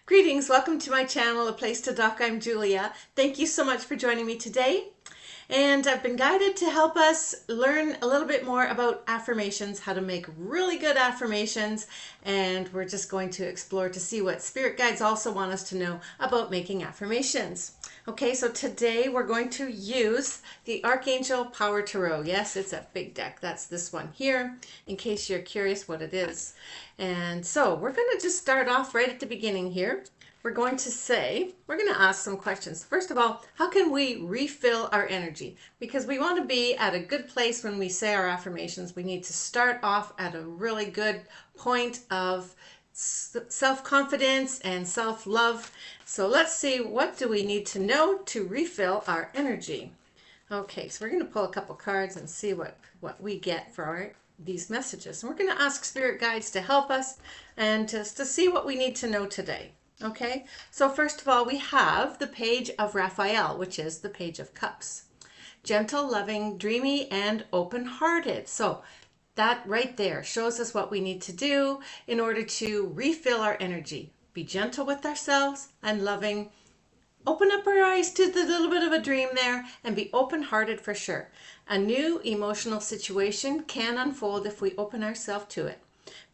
Greetings, welcome to my channel, A Place to Dock. I'm Julia. Thank you so much for joining me today. And I've been guided to help us learn a little bit more about affirmations, how to make really good affirmations. And we're just going to explore to see what spirit guides also want us to know about making affirmations. Okay, so today we're going to use the Archangel Power Tarot. Yes, it's a big deck. That's this one here, in case you're curious what it is. And so we're going to just start off right at the beginning here. We're going to ask some questions. First of all, how can we refill our energy? Because we want to be at a good place when we say our affirmations. We need to start off at a really good point of self-confidence and self-love. So let's see, what do we need to know to refill our energy? Okay, so we're going to pull a couple cards and see what we get for these messages. And we're going to ask spirit guides to help us and just to see what we need to know today. Okay, so first of all, we have the Page of Raphael, which is the Page of Cups. Gentle, loving, dreamy, and open-hearted. So that right there shows us what we need to do in order to refill our energy. Be gentle with ourselves and loving. Open up our eyes to the little bit of a dream there and be open-hearted for sure. A new emotional situation can unfold if we open ourselves to it.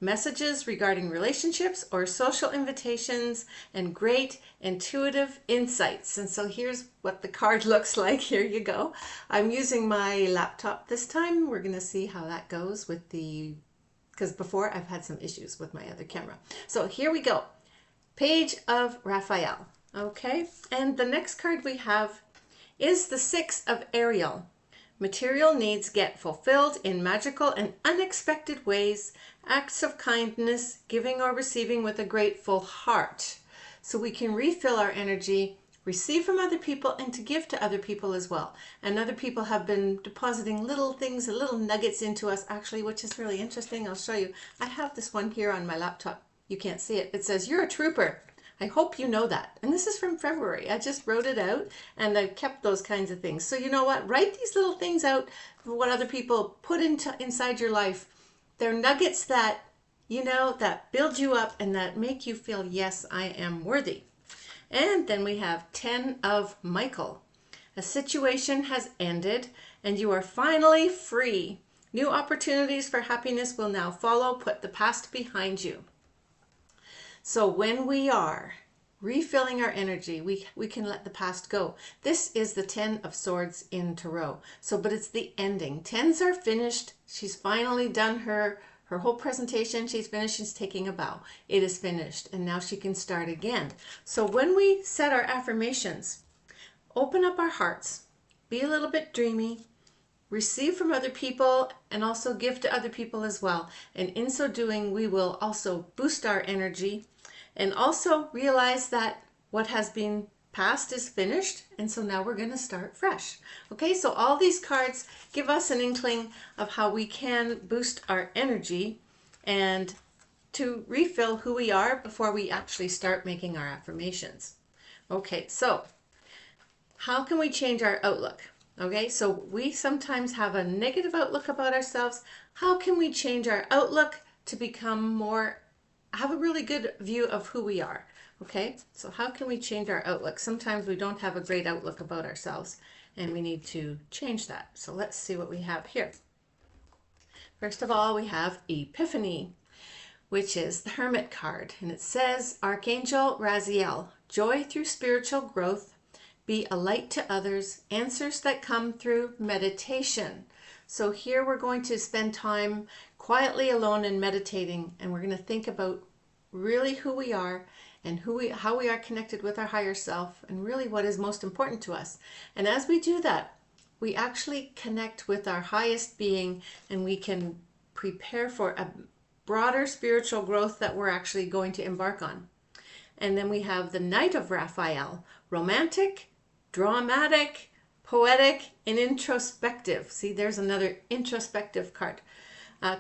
Messages regarding relationships or social invitations and great intuitive insights. And so here's what the card looks like. Here you go. I'm using my laptop this time. We're going to see how that goes with because before I've had some issues with my other camera. So here we go. Page of Raphael. Okay, and the next card we have is the Six of Ariel. Material needs get fulfilled in magical and unexpected ways. Acts of kindness, giving or receiving with a grateful heart. So we can refill our energy, receive from other people, and to give to other people as well. And other people have been depositing little things, little nuggets into us actually, which is really interesting. I'll show you. I have this one here on my laptop. You can't see it. It says, "You're a trooper. I hope you know that." And this is from February. I just wrote it out and I've kept those kinds of things. So you know what? Write these little things out for what other people put inside your life. They're nuggets that, that build you up and that make you feel, yes, I am worthy. And then we have 10 of Michael. A situation has ended and you are finally free. New opportunities for happiness will now follow. Put the past behind you. So when we are refilling our energy, we can let the past go. This is the 10 of Swords in Tarot. So, but it's the ending. Tens are finished. She's finally done her whole presentation. She's finished. She's taking a bow. It is finished. And now she can start again. So when we set our affirmations, open up our hearts, be a little bit dreamy, receive from other people, and also give to other people as well. And in so doing, we will also boost our energy and also realize that what has been past is finished. And so now we're going to start fresh. Okay, so all these cards give us an inkling of how we can boost our energy and to refill who we are before we actually start making our affirmations. Okay, so how can we change our outlook? Okay, so we sometimes have a negative outlook about ourselves. How can we change our outlook to have a really good view of who we are? Okay, so how can we change our outlook? Sometimes we don't have a great outlook about ourselves and we need to change that. So let's see what we have here. First of all, we have Epiphany, which is the Hermit card. And it says, Archangel Raziel, joy through spiritual growth. Be a light to others, answers that come through meditation. So here we're going to spend time quietly alone and meditating, and we're going to think about really who we are and how we are connected with our higher self and really what is most important to us. And as we do that, we actually connect with our highest being and we can prepare for a broader spiritual growth that we're actually going to embark on. And then we have the Knight of Raphael, romantic, dramatic, poetic, and introspective. See, there's another introspective card.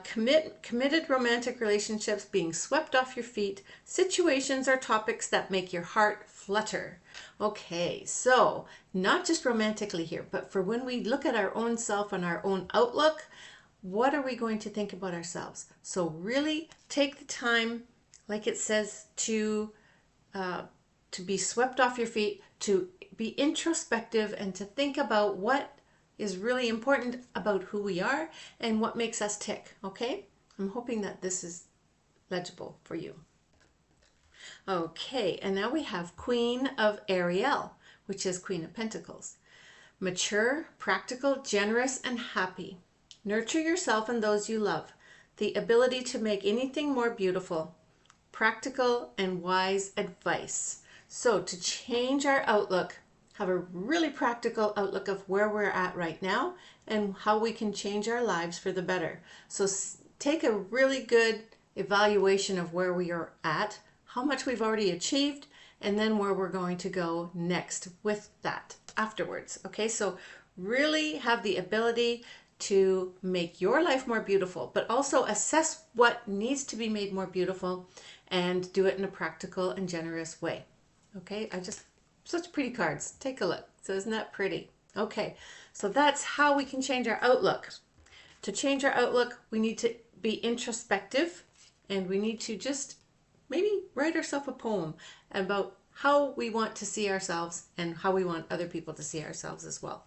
Committed romantic relationships, being swept off your feet, situations or topics that make your heart flutter. Okay, so not just romantically here, but for when we look at our own self and our own outlook, what are we going to think about ourselves? So really take the time, like it says, to to be swept off your feet, to be introspective, and to think about what is really important about who we are and what makes us tick, okay? I'm hoping that this is legible for you. Okay, and now we have Queen of Ariel, which is Queen of Pentacles. Mature, practical, generous, and happy. Nurture yourself and those you love. The ability to make anything more beautiful. Practical and wise advice. So to change our outlook, have a really practical outlook of where we're at right now and how we can change our lives for the better. So take a really good evaluation of where we are at, how much we've already achieved, and then where we're going to go next with that afterwards. Okay, so really have the ability to make your life more beautiful, but also assess what needs to be made more beautiful and do it in a practical and generous way. Okay, such pretty cards. Take a look. So isn't that pretty? Okay, so that's how we can change our outlook. To change our outlook, we need to be introspective, and we need to just maybe write ourselves a poem about how we want to see ourselves and how we want other people to see ourselves as well.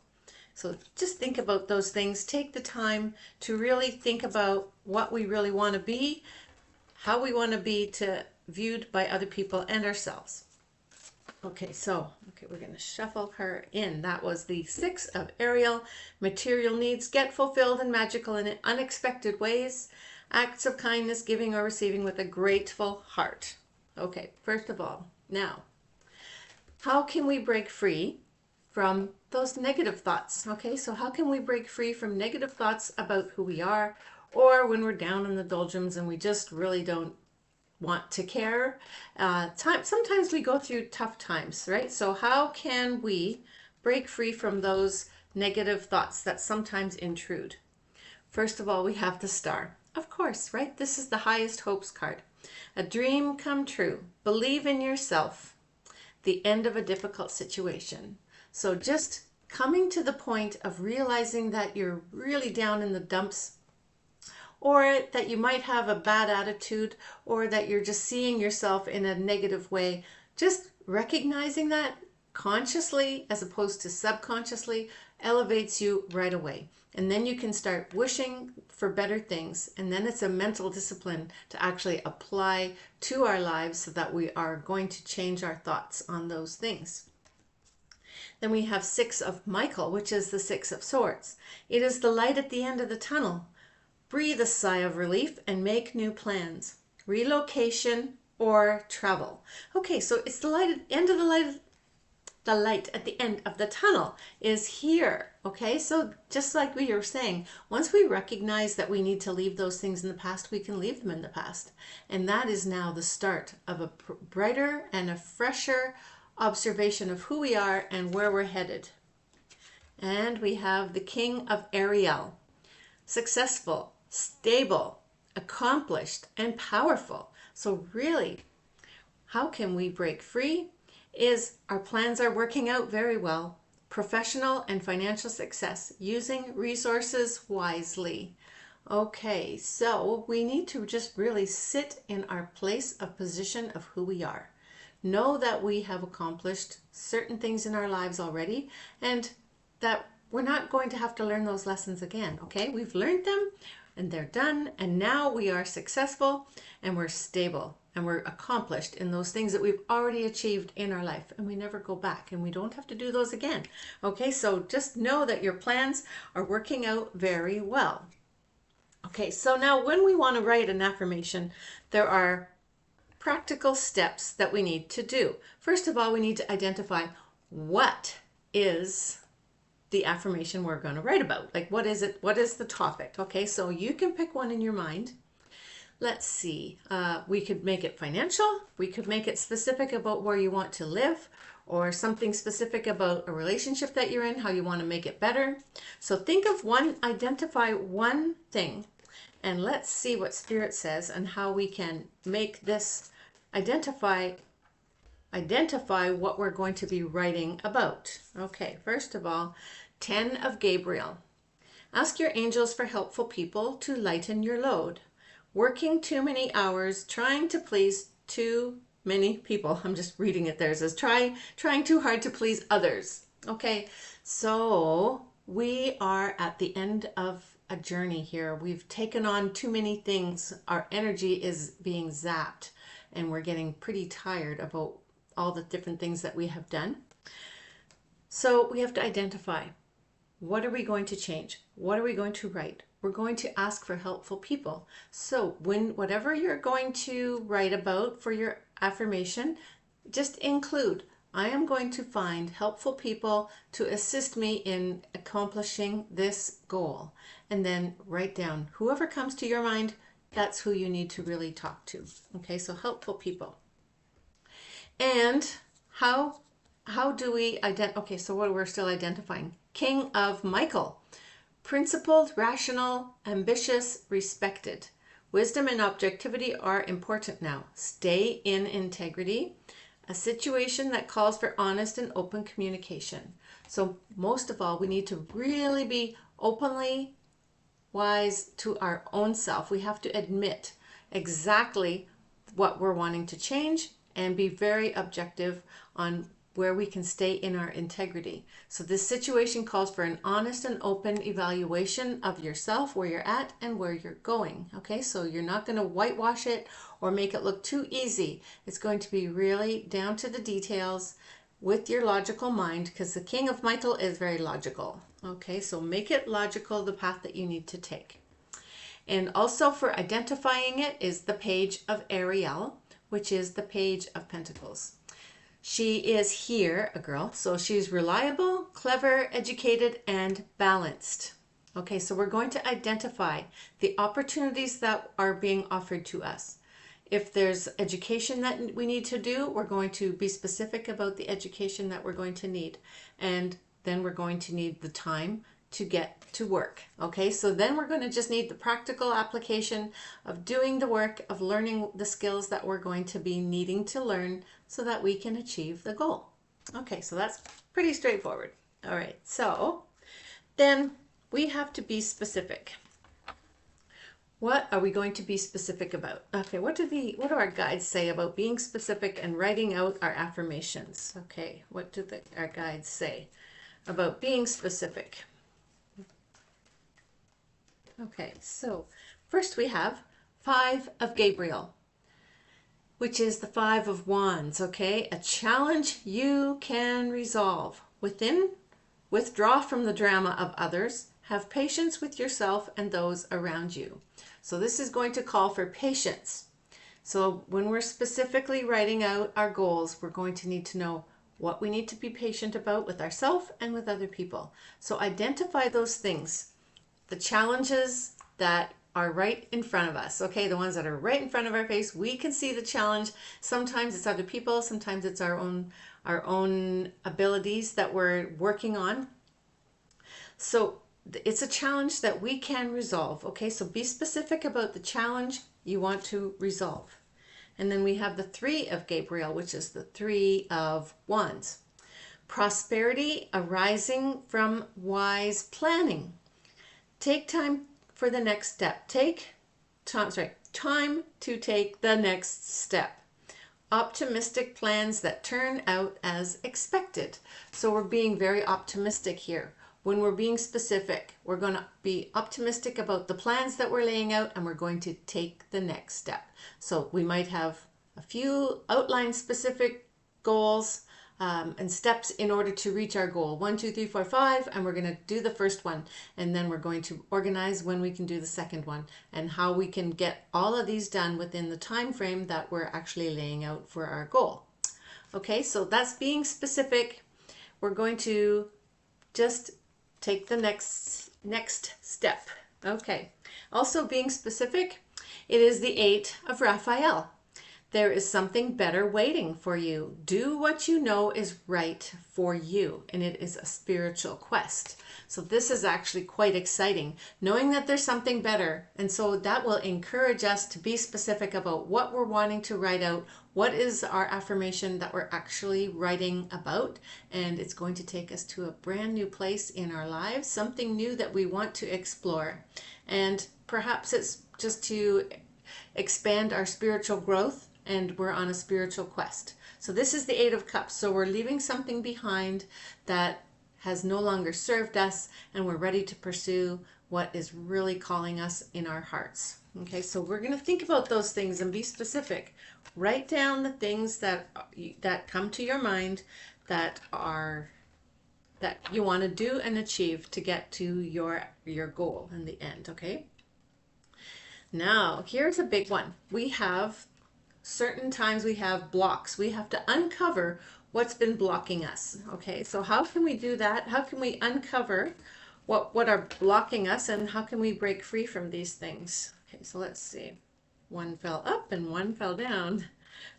So just think about those things. Take the time to really think about what we really want to be, how we want to be viewed by other people and ourselves. Okay, we're going to shuffle her in. That was the Six of Ariel. Material needs get fulfilled in magical and unexpected ways. Acts of kindness, giving or receiving with a grateful heart. Okay, first of all, now, how can we break free from those negative thoughts? Okay, so how can we break free from negative thoughts about who we are, or when we're down in the doldrums and we just really don't want to care? Sometimes we go through tough times, right? So how can we break free from those negative thoughts that sometimes intrude? First of all, we have the Star. Of course, right? This is the highest hopes card. A dream come true. Believe in yourself. The end of a difficult situation. So just coming to the point of realizing that you're really down in the dumps, or that you might have a bad attitude, or that you're just seeing yourself in a negative way. Just recognizing that consciously as opposed to subconsciously elevates you right away. And then you can start wishing for better things. And then it's a mental discipline to actually apply to our lives so that we are going to change our thoughts on those things. Then we have Six of Michael, which is the Six of Swords. It is the light at the end of the tunnel. Breathe a sigh of relief and make new plans. Relocation or travel. Okay, so it's the light at the end of the light. The light at the end of the tunnel is here. Okay, so just like we were saying, once we recognize that we need to leave those things in the past, we can leave them in the past. And that is now the start of a brighter and a fresher observation of who we are and where we're headed. And we have the King of Ariel. Successful, stable, accomplished, and powerful. So really, how can we break free? Is our plans are working out very well. Professional and financial success, using resources wisely. Okay, so we need to just really sit in our place of position of who we are. Know that we have accomplished certain things in our lives already, and that we're not going to have to learn those lessons again. Okay, we've learned them and they're done, and now we are successful and we're stable and we're accomplished in those things that we've already achieved in our life, and we never go back and we don't have to do those again. Okay, so just know that your plans are working out very well. Okay, so now when we want to write an affirmation, there are practical steps that we need to do. First of all, we need to identify what is the affirmation we're going to write about. Like, what is it? What is the topic? Okay, so you can pick one in your mind. Let's see. We could make it financial. We could make it specific about where you want to live, or something specific about a relationship that you're in, how you want to make it better. So think of one, identify one thing, and let's see what Spirit says and how we can make this identify what we're going to be writing about. Okay, first of all, 10 of Gabriel. Ask your angels for helpful people to lighten your load. Working too many hours, trying to please too many people. I'm just reading it there. It says, trying too hard to please others. Okay, so we are at the end of a journey here. We've taken on too many things. Our energy is being zapped and we're getting pretty tired about all the different things that we have done. So we have to identify, what are we going to change? What are we going to write? We're going to ask for helpful people. So whatever you're going to write about for your affirmation, just include, I am going to find helpful people to assist me in accomplishing this goal. And then write down whoever comes to your mind, that's who you need to really talk to. Okay, so helpful people. And how do we identify? Okay, so what we're still identifying. King of Michael. Principled, rational, ambitious, respected. Wisdom and objectivity are important now. Stay in integrity. A situation that calls for honest and open communication. So most of all, we need to really be openly wise to our own self. We have to admit exactly what we're wanting to change and be very objective on where we can stay in our integrity. So this situation calls for an honest and open evaluation of yourself, where you're at and where you're going. Okay, so you're not going to whitewash it or make it look too easy. It's going to be really down to the details with your logical mind, because the King of Michael is very logical. Okay, so make it logical, the path that you need to take. And also for identifying it is the Page of Ariel, which is the Page of Pentacles. She is here, a girl, so she's reliable, clever, educated, and balanced. Okay, so we're going to identify the opportunities that are being offered to us. If there's education that we need to do, we're going to be specific about the education that we're going to need. And then we're going to need the time to get to work. Okay, so then we're going to just need the practical application of doing the work, of learning the skills that we're going to be needing to learn so that we can achieve the goal. Okay, so that's pretty straightforward. All right, so then we have to be specific. What are we going to be specific about? Okay, what do our guides say about being specific and writing out our affirmations? Okay, what do our guides say about being specific? Okay, so first we have 5 of Gabriel, which is the 5 of Wands, okay? A challenge you can resolve. Withdraw from the drama of others. Have patience with yourself and those around you. So this is going to call for patience. So when we're specifically writing out our goals, we're going to need to know what we need to be patient about with ourselves and with other people. So identify those things, the challenges that are right in front of us, okay? The ones that are right in front of our face. We can see the challenge. Sometimes it's other people, sometimes it's our own abilities that we're working on. So it's a challenge that we can resolve, okay? So be specific about the challenge you want to resolve. And then we have the 3 of Gabriel, which is the 3 of Wands. Prosperity arising from wise planning. Take time for the next step. Time to take the next step. Optimistic plans that turn out as expected. So we're being very optimistic here. When we're being specific, we're going to be optimistic about the plans that we're laying out, and we're going to take the next step. So we might have a few outlined specific goals and steps in order to reach our goal. 1, 2, 3, 4, 5, and we're going to do the first one. And then we're going to organize when we can do the second one and how we can get all of these done within the time frame that we're actually laying out for our goal. Okay, so that's being specific. We're going to just take the next step. Okay. Also being specific, it is the 8 of Raphael. There is something better waiting for you. Do what you know is right for you, and it is a spiritual quest. So this is actually quite exciting, knowing that there's something better. And so that will encourage us to be specific about what we're wanting to write out. What is our affirmation that we're actually writing about? And it's going to take us to a brand new place in our lives, something new that we want to explore. And perhaps it's just to expand our spiritual growth and we're on a spiritual quest. So this is the Eight of Cups. So we're leaving something behind that has no longer served us, and we're ready to pursue what is really calling us in our hearts. Okay, so we're going to think about those things and be specific. Write down the things that come to your mind that you want to do and achieve to get to your goal in the end. Okay, now here's a big one. We have certain times we have blocks. We have to uncover what's been blocking us. Okay, so how can we do that? How can we uncover what are blocking us, and how can we break free from these things? Okay, so let's see. One fell up and one fell down.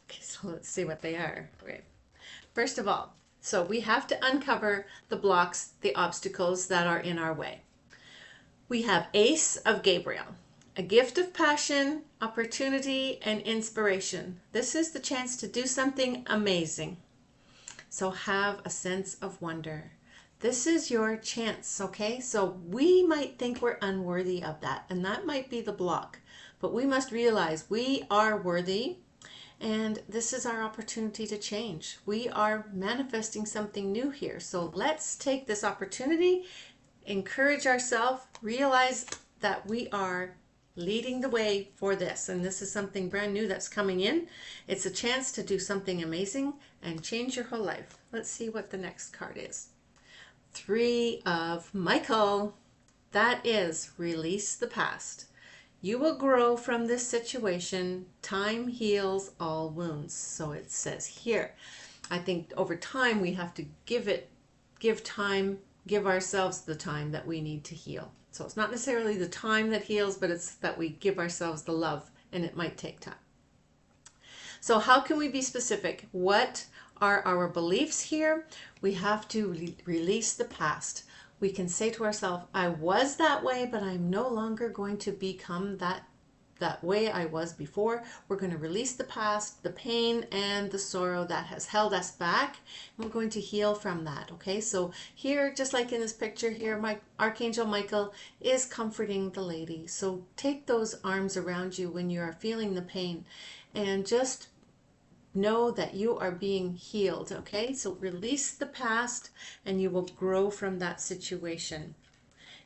Okay, so let's see what they are. Okay. First of all, so we have to uncover the blocks, the obstacles that are in our way. We have Ace of Gabriel, a gift of passion, opportunity, and inspiration. This is the chance to do something amazing. So have a sense of wonder. This is your chance, okay? So we might think we're unworthy of that, and that might be the block. But we must realize we are worthy, and this is our opportunity to change. We are manifesting something new here. So let's take this opportunity, encourage ourselves, realize that we are leading the way for this, and this is something brand new that's coming in. It's a chance to do something amazing and change your whole life. Let's see what the next card is. Three of Michael. That is release the past. You will grow from this situation. Time heals all wounds. So it says here. I think over time we have to give ourselves the time that we need to heal. So it's not necessarily the time that heals, but it's that we give ourselves the love, and it might take time. So how can we be specific? What are our beliefs here? We have to release the past. We can say to ourselves, I was that way, but I'm no longer going to become that way I was before. We're going to release the past, the pain and the sorrow that has held us back. And we're going to heal from that. Okay, so here, just like in this picture here, Archangel Michael is comforting the lady. So take those arms around you when you are feeling the pain, and just know that you are being healed. Okay, so release the past and you will grow from that situation.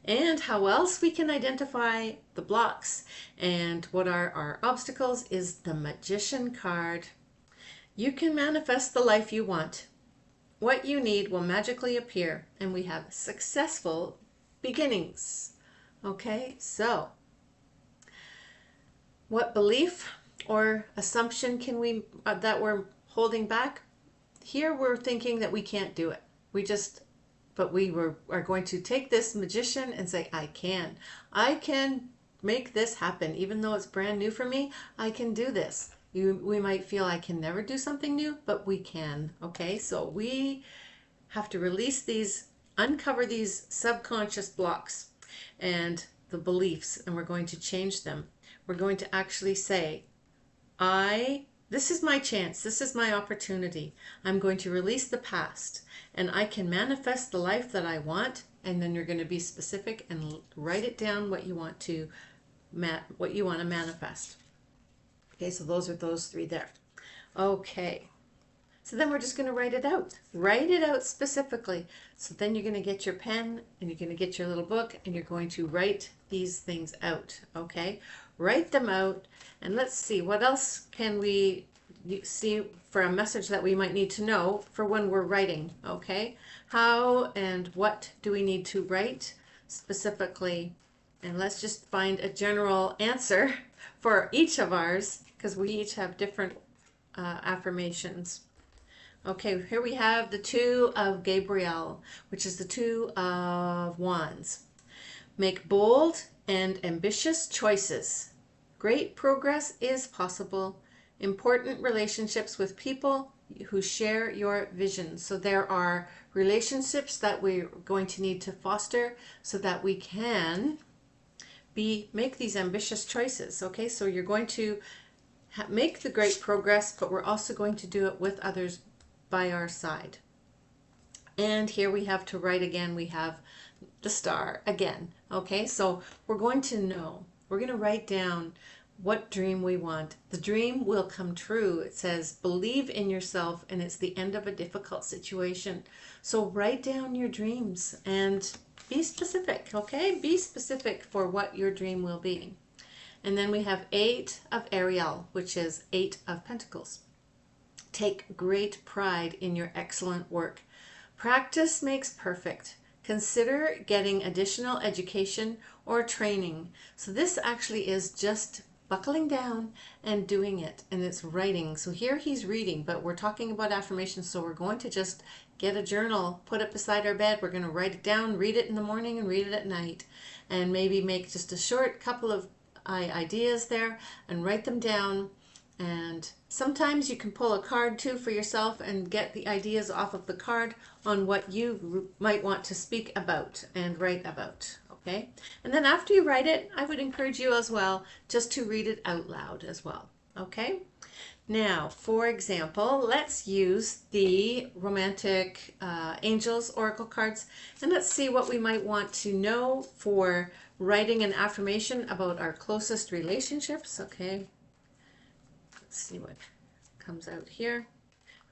And how else we can identify the blocks and what are our obstacles is the Magician card. You can manifest the life you want. What you need will magically appear, and we have successful beginnings. Okay, so what belief or assumption can we that we're holding back? Here we're thinking that we can't do it. But we are going to take this Magician and say, I can make this happen. Even though it's brand new for me, I can do this. We might feel I can never do something new, but we can. Okay, so we have to release these, uncover these subconscious blocks and the beliefs, and we're going to change them. We're going to actually say, this is my chance. This is my opportunity. I'm going to release the past, and I can manifest the life that I want. And then you're going to be specific and write it down what you want to manifest. Okay, so those three there. Okay, so then we're just going to write it out. Write it out specifically. So then you're going to get your pen and you're going to get your little book and you're going to write these things out. Okay, write them out. And let's see, what else can we see for a message that we might need to know for when we're writing, okay? How and what do we need to write specifically? And let's just find a general answer for each of ours, because we each have different affirmations. Okay, here we have the Two of Gabriel, which is the Two of Wands. Make bold and ambitious choices. Great progress is possible. Important relationships with people who share your vision. So there are relationships that we're going to need to foster so that we can make these ambitious choices. Okay, so you're going to make the great progress, but we're also going to do it with others by our side. And here we have to write again. We have the star again. Okay, so we're going to write down what dream we want. The dream will come true. It says, believe in yourself, and it's the end of a difficult situation. So write down your dreams and be specific, okay? Be specific for what your dream will be. And then we have 8 of Ariel, which is 8 of Pentacles. Take great pride in your excellent work. Practice makes perfect. Consider getting additional education or training. So this actually is just buckling down and doing it, and it's writing. So here he's reading, but we're talking about affirmations, so we're going to just get a journal, put it beside our bed. We're going to write it down, read it in the morning and read it at night, and maybe make just a short couple of ideas there and write them down. And sometimes you can pull a card too for yourself and get the ideas off of the card on what you might want to speak about and write about. Okay, and then after you write it, I would encourage you as well just to read it out loud as well. Okay, now for example, let's use the romantic angels oracle cards, and let's see what we might want to know for writing an affirmation about our closest relationships. Okay, let's see what comes out here.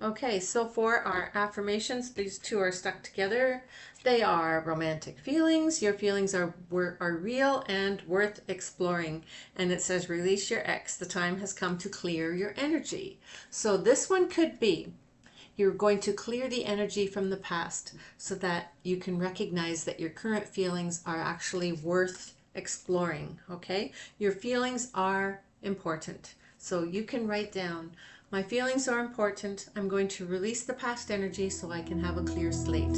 Okay, so for our affirmations, these two are stuck together. They are romantic feelings. Your feelings are real and worth exploring. And it says, release your ex. The time has come to clear your energy. So this one could be, you're going to clear the energy from the past so that you can recognize that your current feelings are actually worth exploring. Okay, your feelings are important. So you can write down, my feelings are important. I'm going to release the past energy so I can have a clear slate.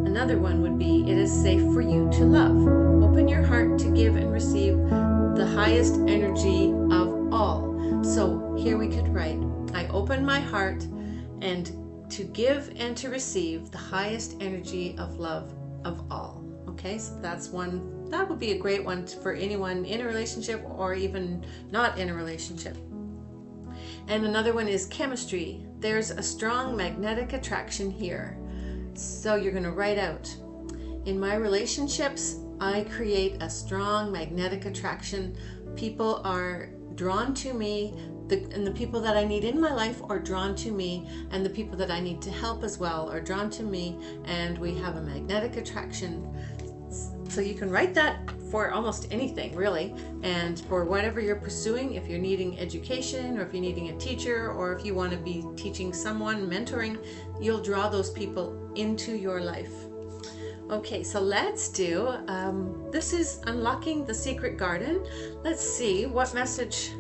Another one would be, it is safe for you to love. Open your heart to give and receive the highest energy of all. So here we could write, I open my heart and to give and to receive the highest energy of love of all. Okay, so that's one, that would be a great one for anyone in a relationship or even not in a relationship. And another one is chemistry. There's a strong magnetic attraction here. So you're going to write out, in my relationships, I create a strong magnetic attraction. People are drawn to me, and the people that I need in my life are drawn to me, and the people that I need to help as well are drawn to me, and we have a magnetic attraction. So you can write that for almost anything, really, and for whatever you're pursuing. If you're needing education, or if you're needing a teacher, or if you want to be teaching someone, mentoring, you'll draw those people into your life. Okay, so let's do, this is Unlocking the Secret Garden. Let's see what message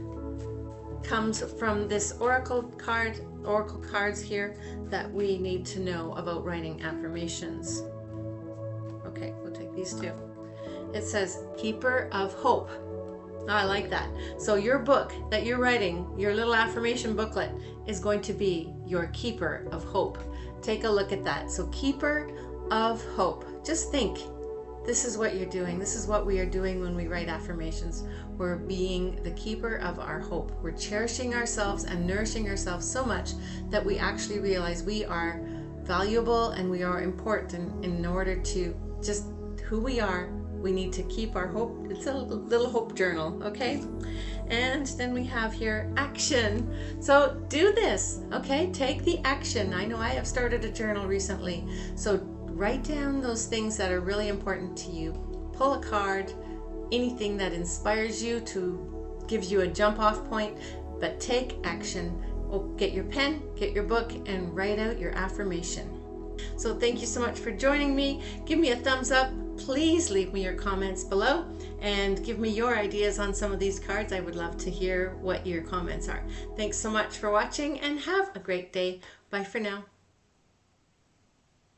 comes from this oracle cards here that we need to know about writing affirmations. Okay, we'll take these two. It says, Keeper of Hope. I like that. So your book that you're writing, your little affirmation booklet, is going to be your Keeper of Hope. Take a look at that. So Keeper of Hope. Just think, this is what you're doing. This is what we are doing when we write affirmations. We're being the keeper of our hope. We're cherishing ourselves and nourishing ourselves so much that we actually realize we are valuable and we are important. In order to just who we are, we need to keep our hope. It's a little hope journal, okay? And then we have here action. So do this, okay? Take the action. I know I have started a journal recently. So write down those things that are really important to you. Pull a card, anything that inspires you, to gives you a jump off point, but take action. Oh, get your pen, get your book, and write out your affirmation. So thank you so much for joining me. Give me a thumbs up. Please leave me your comments below and give me your ideas on some of these cards. I would love to hear what your comments are. Thanks so much for watching and have a great day. Bye for now.